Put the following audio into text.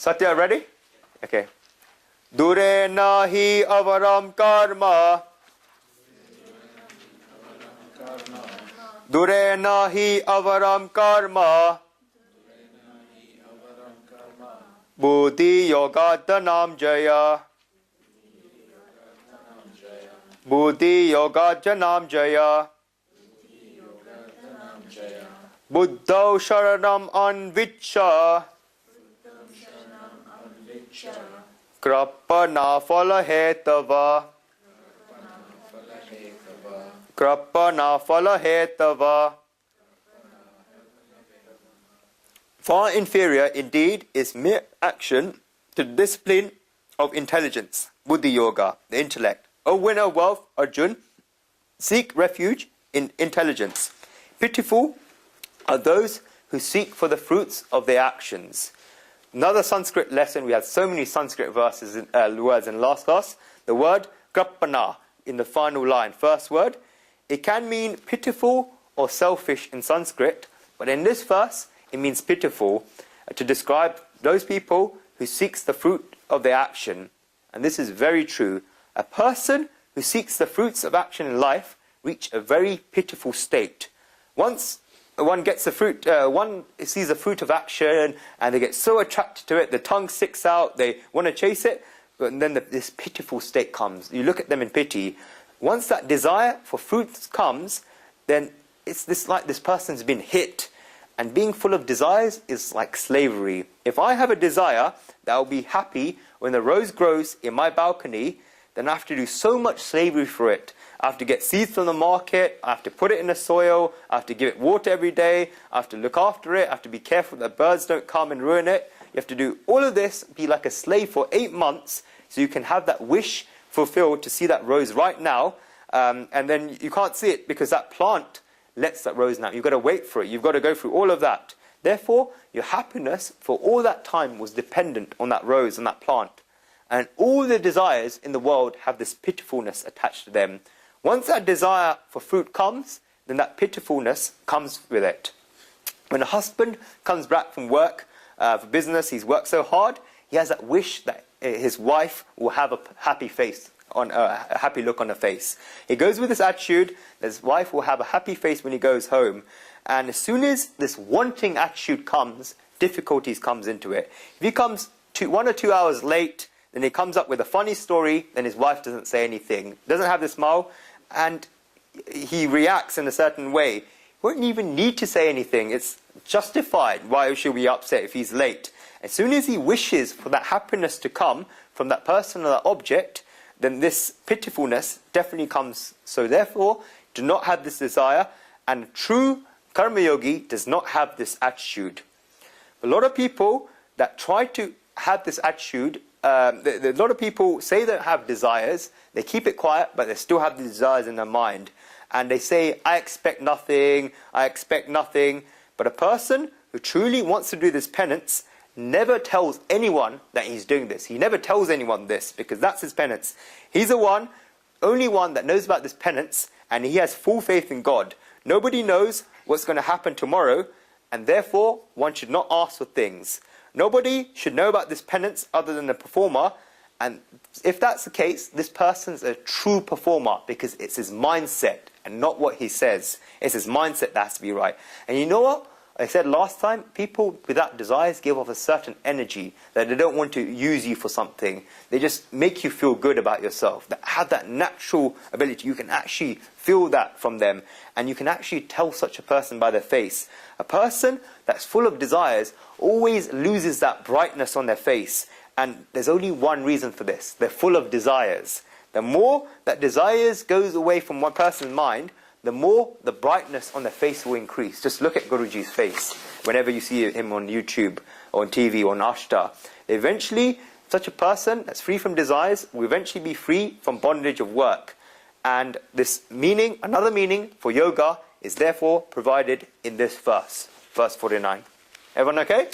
Satya, ready? Okay. Dure nahi avaram karma. Dure nahi avaram karma. Buddhiyoga dhanam jaya. Buddhiyoga dhanam jaya. Buddho sharanam anvicha. Krapana phala hetava. Krapana phala hetava. Far inferior indeed is mere action to the discipline of intelligence, buddhi yoga, the intellect. O winner of wealth, Arjuna, seek refuge in intelligence. Pitiful are those who seek for the fruits of their actions. Another Sanskrit lesson, we had so many Sanskrit verses, words in last class. The word krapana in the final line, first word, it can mean pitiful or selfish in Sanskrit, but in this verse, it means pitiful to describe those people who seeks the fruit of their action. And this is very true. A person who seeks the fruits of action in life reach a very pitiful state. Once one gets the fruit, one sees the fruit of action and they get so attracted to it, the tongue sticks out, they want to chase it, but then this pitiful state comes. You look at them in pity. Once that desire for fruits comes, then it's like this person's been hit. And being full of desires is like slavery. If I have a desire that I'll be happy when the rose grows in my balcony, then I have to do so much slavery for it. I have to get seeds from the market, I have to put it in the soil, I have to give it water every day, I have to look after it, I have to be careful that birds don't come and ruin it. You have to do all of this, be like a slave for 8 months, so you can have that wish fulfilled to see that rose right now, and then you can't see it because that plant lets that rose now. You've got to wait for it. You've got to go through all of that. Therefore, your happiness for all that time was dependent on that rose and that plant. And all the desires in the world have this pitifulness attached to them. Once that desire for fruit comes, then that pitifulness comes with it. When a husband comes back from work for business, he's worked so hard, he has that wish that his wife will have a happy face, a happy look on her face. He goes with this attitude that his wife will have a happy face when he goes home. And as soon as this wanting attitude comes, difficulties comes into it. If he comes 1 or 2 hours late, then he comes up with a funny story, then his wife doesn't say anything, doesn't have the smile, and he reacts in a certain way. He won't even need to say anything. It's justified. Why should we be upset if he's late? As soon as he wishes for that happiness to come from that person or that object, then this pitifulness definitely comes. So therefore, do not have this desire, and a true karma yogi does not have this attitude. A lot of people that try to have this attitude, a lot of people say they have desires, they keep it quiet, but they still have the desires in their mind. And they say, I expect nothing, I expect nothing. But a person who truly wants to do this penance never tells anyone that he's doing this. He never tells anyone this, because that's his penance. He's the only one that knows about this penance, and he has full faith in God. Nobody knows what's going to happen tomorrow, and therefore one should not ask for things. Nobody should know about this penance other than the performer, and if that's the case, this person's a true performer, because it's his mindset and not what he says. It's his mindset that has to be right. And you know what? I said last time, people without desires give off a certain energy, that they don't want to use you for something. They just make you feel good about yourself. That have that natural ability. You can actually feel that from them. And you can actually tell such a person by their face. A person that's full of desires always loses that brightness on their face. And there's only one reason for this. They're full of desires. The more that desires goes away from one person's mind, the more the brightness on their face will increase. Just look at Guruji's face whenever you see him on YouTube or on TV or on Ashta. Eventually, such a person that's free from desires will eventually be free from bondage of work. And this meaning, another meaning for yoga is therefore provided in this verse, verse 49. Everyone okay?